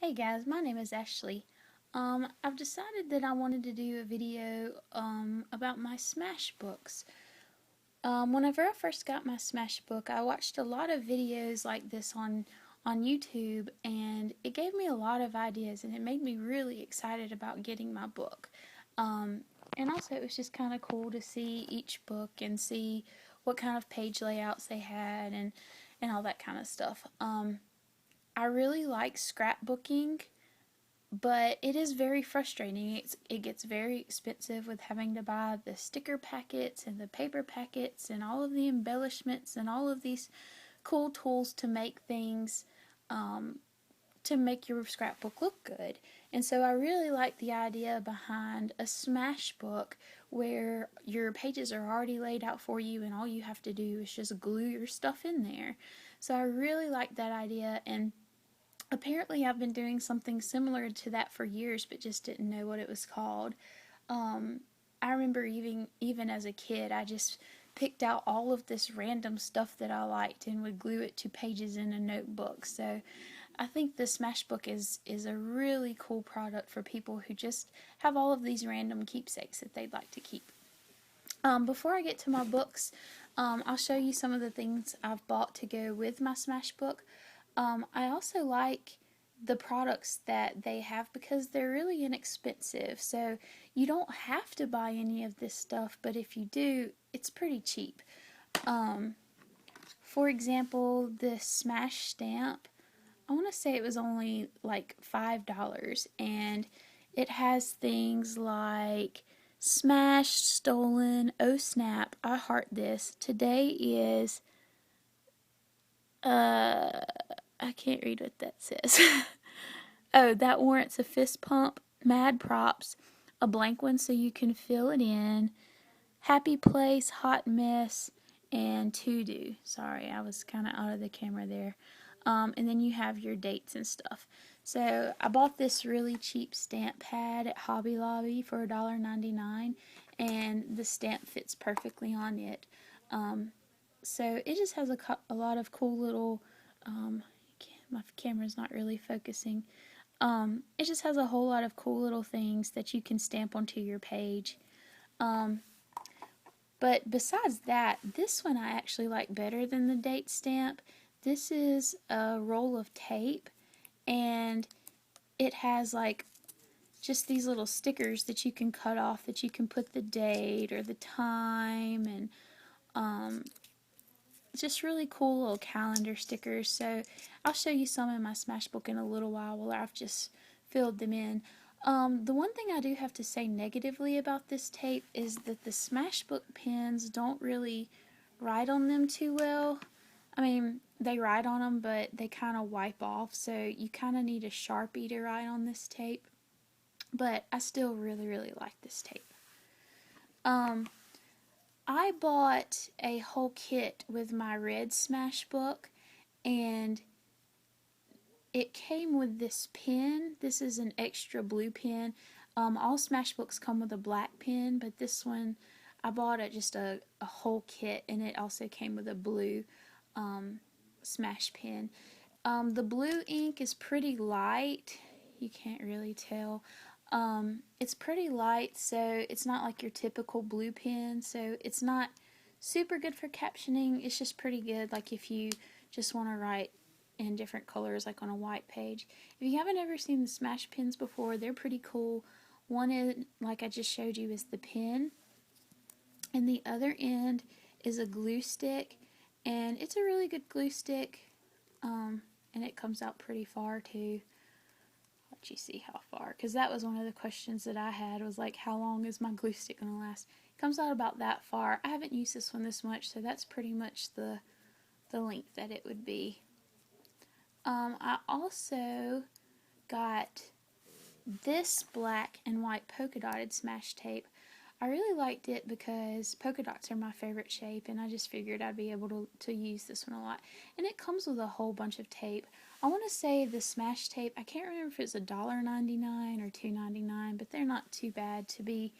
Hey guys, my name is Ashley. I've decided that I wanted to do a video about my Smash books. Whenever I first got my Smash book, I watched a lot of videos like this on YouTube, and it gave me a lot of ideas, and it made me really excited about getting my book. Um, and also, it was just kind of cool to see each book and see what kind of page layouts they had and all that kind of stuff. I really like scrapbooking, but it is very frustrating. It gets very expensive with having to buy the sticker packets and the paper packets and all of the embellishments and all of these cool tools to make things to make your scrapbook look good. And so I really like the idea behind a smash book where your pages are already laid out for you and all you have to do is just glue your stuff in there. So I really like that idea, and apparently I've been doing something similar to that for years but just didn't know what it was called. I remember even as a kid I just picked out all of this random stuff that I liked and would glue it to pages in a notebook. So I think the Smashbook is a really cool product for people who just have all of these random keepsakes that they'd like to keep. Before I get to my books, I'll show you some of the things I've bought to go with my Smashbook. I also like the products that they have because they're really inexpensive. So you don't have to buy any of this stuff, but if you do, it's pretty cheap. Um, for example, this Smash stamp, I want to say it was only like $5, and it has things like smashed, stolen, oh snap, I heart this. Today is, uh, I can't read what that says. Oh, that warrants a fist pump, mad props, a blank one so you can fill it in, happy place, hot mess, and to do. Sorry, I was kind of out of the camera there. And then you have your dates and stuff. So I bought this really cheap stamp pad at Hobby Lobby for $1.99, and the stamp fits perfectly on it. So it just has a lot of cool little. Um, my camera's not really focusing. It just has a whole lot of cool little things that you can stamp onto your page. Um, but besides that, this one I actually like better than the date stamp. This is a roll of tape, and it has like just these little stickers that you can cut off that you can put the date or the time, and um, just really cool little calendar stickers. So I'll show you some in my Smashbook in a little while I've just filled them in. The one thing I do have to say negatively about this tape is that the Smashbook pens don't really write on them too well. I mean, they write on them, but they kind of wipe off, so you kind of need a Sharpie to write on this tape. But I still really, really like this tape. Um, I bought a whole kit with my red Smashbook, and it came with this pen. This is an extra blue pen. All Smashbooks come with a black pen, but this one I bought just a whole kit, and it also came with a blue Smash pen. The blue ink is pretty light. You can't really tell. It's pretty light, so it's not like your typical blue pen. So it's not super good for captioning. It's just pretty good, like if you just want to write in different colors, like on a white page. If you haven't ever seen the Smash pens before, they're pretty cool. One is, like I just showed you, is the pen, and the other end is a glue stick, and it's a really good glue stick. And it comes out pretty far too. Let you see how far, because that was one of the questions that I had, was like, how long is my glue stick gonna last? It comes out about that far. I haven't used this one this much, so that's pretty much the length that it would be. I also got this black and white polka dotted Smash tape. I really liked it because polka dots are my favorite shape, and I just figured I'd be able to use this one a lot. And it comes with a whole bunch of tape. I want to say the Smash tape, I can't remember if it's $1.99 or $2.99, but they're not too bad to be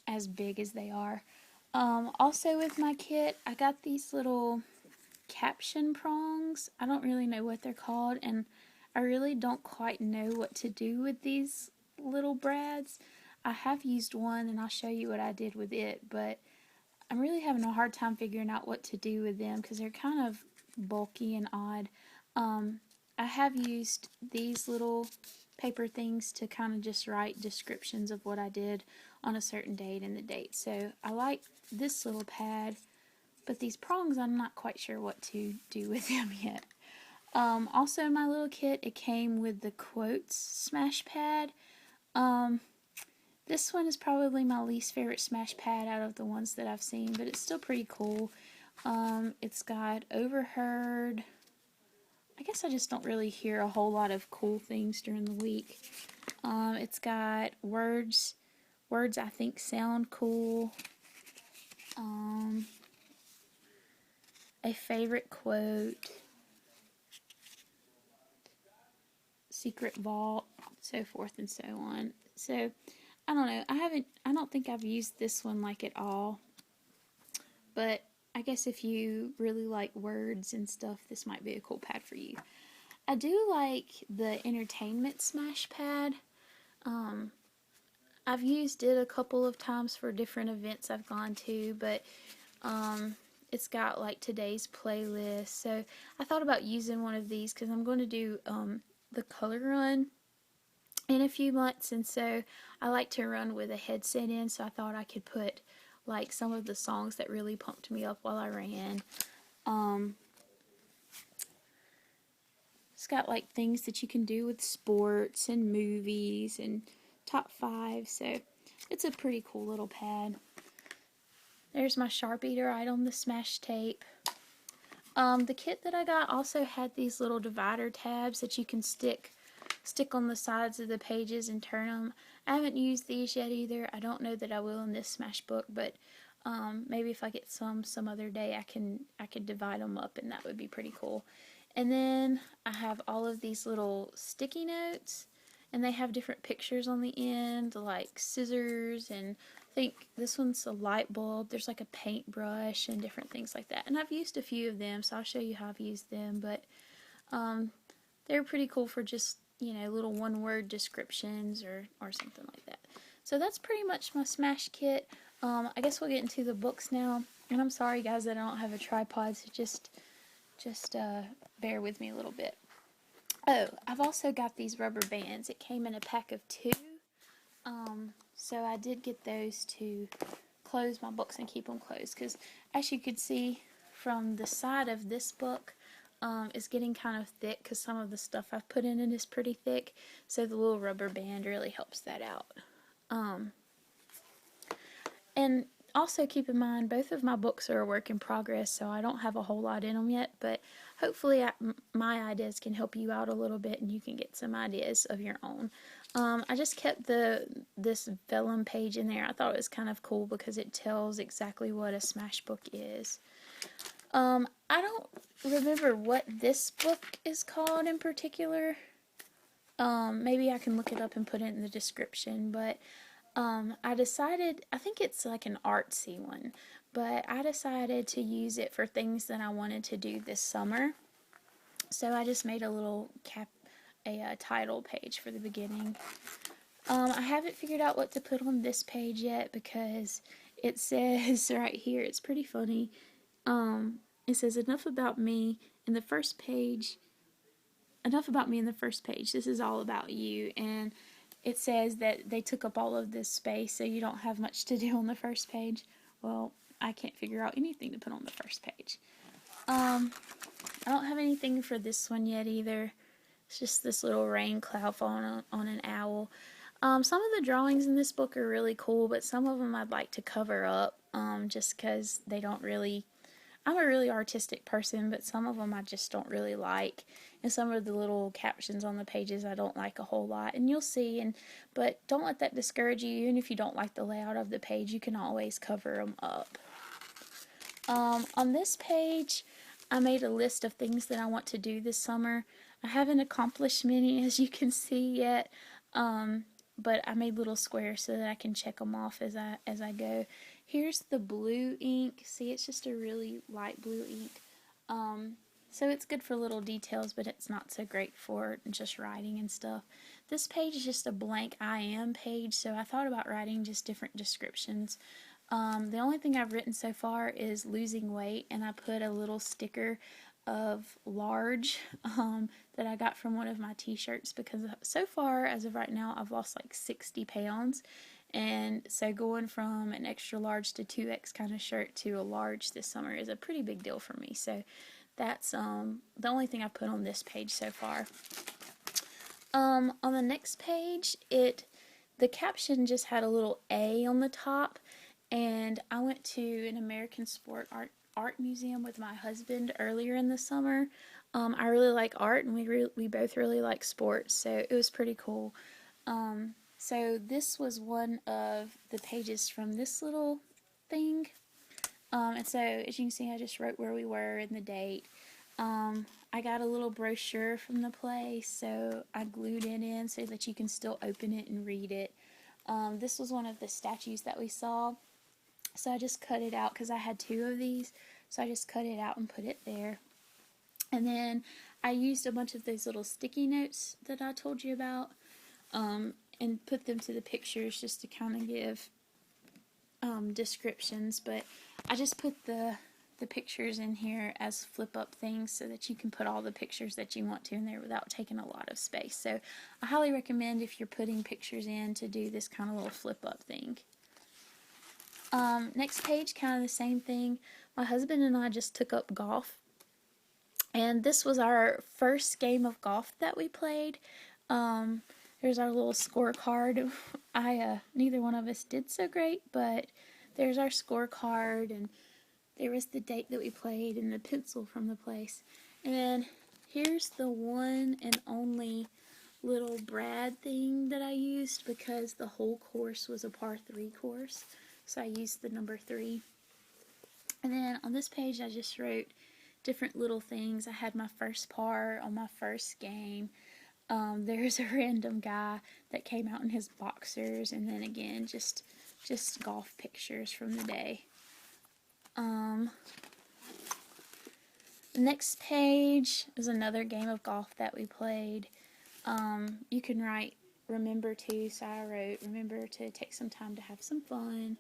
as big as they are. Also with my kit, I got these little caption prongs. I don't really know what they're called, and I really don't quite know what to do with these little brads. I have used one and I'll show you what I did with it, but I'm really having a hard time figuring out what to do with them because they're kind of bulky and odd. I have used these little paper things to kind of just write descriptions of what I did on a certain date and the date. So I like this little pad, but these prongs I'm not quite sure what to do with them yet. Also in my little kit it came with the quotes smash pad. This one is probably my least favorite smash pad out of the ones that I've seen, but it's still pretty cool. It's got overheard. I guess I just don't really hear a whole lot of cool things during the week. It's got words I think sound cool. A favorite quote, secret vault, so forth and so on. So I don't know. I don't think I've used this one like at all. But I guess if you really like words and stuff, this might be a cool pad for you. I do like the entertainment smash pad. I've used it a couple of times for different events I've gone to, but it's got like today's playlist. So I thought about using one of these because I'm going to do the color run in a few months, and so I like to run with a headset in, so I thought I could put like some of the songs that really pumped me up while I ran. It's got like things that you can do with sports and movies and top 5, so it's a pretty cool little pad. There's my Sharpie to write on the smash tape. The kit that I got also had these little divider tabs that you can stick on the sides of the pages and turn them. I haven't used these yet either. I don't know that I will in this smash book, but maybe if I get some other day I can divide them up, and that would be pretty cool. And then I have all of these little sticky notes, and they have different pictures on the end, like scissors, and I think this one's a light bulb. There's like a paintbrush and different things like that. And I've used a few of them, so I'll show you how I've used them, but they're pretty cool for just, you know, little one-word descriptions or something like that. So that's pretty much my smash kit. I guess we'll get into the books now. And I'm sorry guys that I don't have a tripod, so just bear with me a little bit. Oh, I've also got these rubber bands. It came in a pack of 2. So I did get those to close my books and keep them closed, because as you could see from the side of this book, it's getting kind of thick because some of the stuff I've put in it is pretty thick, so the little rubber band really helps that out. And also keep in mind, both of my books are a work in progress, so I don't have a whole lot in them yet, but hopefully my ideas can help you out a little bit and you can get some ideas of your own. I just kept this vellum page in there. I thought it was kind of cool because it tells exactly what a smash book is. I don't remember what this book is called in particular. Maybe I can look it up and put it in the description, but I decided, I think it's like an artsy one, but I decided to use it for things that I wanted to do this summer. So I just made a little title page for the beginning. I haven't figured out what to put on this page yet because it says right here, it's pretty funny. It says enough about me in the first page. Enough about me in the first page. This is all about you. And it says that they took up all of this space, so you don't have much to do on the first page. Well, I can't figure out anything to put on the first page. I don't have anything for this one yet either. It's just this little rain cloud falling on an owl. Some of the drawings in this book are really cool, but some of them I'd like to cover up just because they don't really... I'm a really artistic person, but some of them I just don't really like. And some of the little captions on the pages I don't like a whole lot. And you'll see, but don't let that discourage you. Even if you don't like the layout of the page, you can always cover them up. On this page, I made a list of things that I want to do this summer. I haven't accomplished many, as you can see, yet. But I made little squares so that I can check them off as I go. Here's the blue ink. See, it's just a really light blue ink. So it's good for little details, but it's not so great for just writing and stuff. This page is just a blank I am page, so I thought about writing just different descriptions. The only thing I've written so far is losing weight, and I put a little sticker of large that I got from one of my t-shirts, because so far, as of right now, I've lost like 60 pounds. And so going from an extra large to 2X kind of shirt to a large this summer is a pretty big deal for me. So that's the only thing I've put on this page so far. On the next page, the caption just had a little A on the top, and I went to an American Sport art museum with my husband earlier in the summer. I really like art, and we both really like sports, so it was pretty cool. So this was one of the pages from this little thing. And so, as you can see, I just wrote where we were and the date. I got a little brochure from the place, so I glued it in so that you can still open it and read it. This was one of the statues that we saw, so I just cut it out because I had 2 of these, so I just cut it out and put it there. And then I used a bunch of those little sticky notes that I told you about, and put them to the pictures just to kind of give descriptions, but I just put the pictures in here as flip up things so that you can put all the pictures that you want to in there without taking a lot of space. So I highly recommend, if you're putting pictures in, to do this kind of little flip up thing. Next page, kind of the same thing. My husband and I just took up golf, and this was our first game of golf that we played. There's our little scorecard. Neither one of us did so great, but there's our scorecard, and there was the date that we played and the pencil from the place. And here's the one and only little Brad thing that I used, because the whole course was a par 3 course, so I used the number 3. And then on this page I just wrote different little things. I had my first par on my first game. There's a random guy that came out in his boxers, and then again just golf pictures from the day. The next page is another game of golf that we played. You can write remember to, so I wrote remember to take some time to have some fun.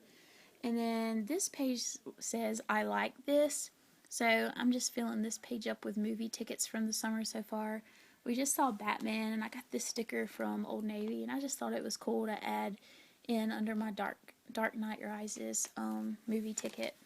And then this page says I like this, so I'm just filling this page up with movie tickets from the summer so far. We just saw Batman, and I got this sticker from Old Navy, and I just thought it was cool to add in under my Dark Knight Rises movie ticket.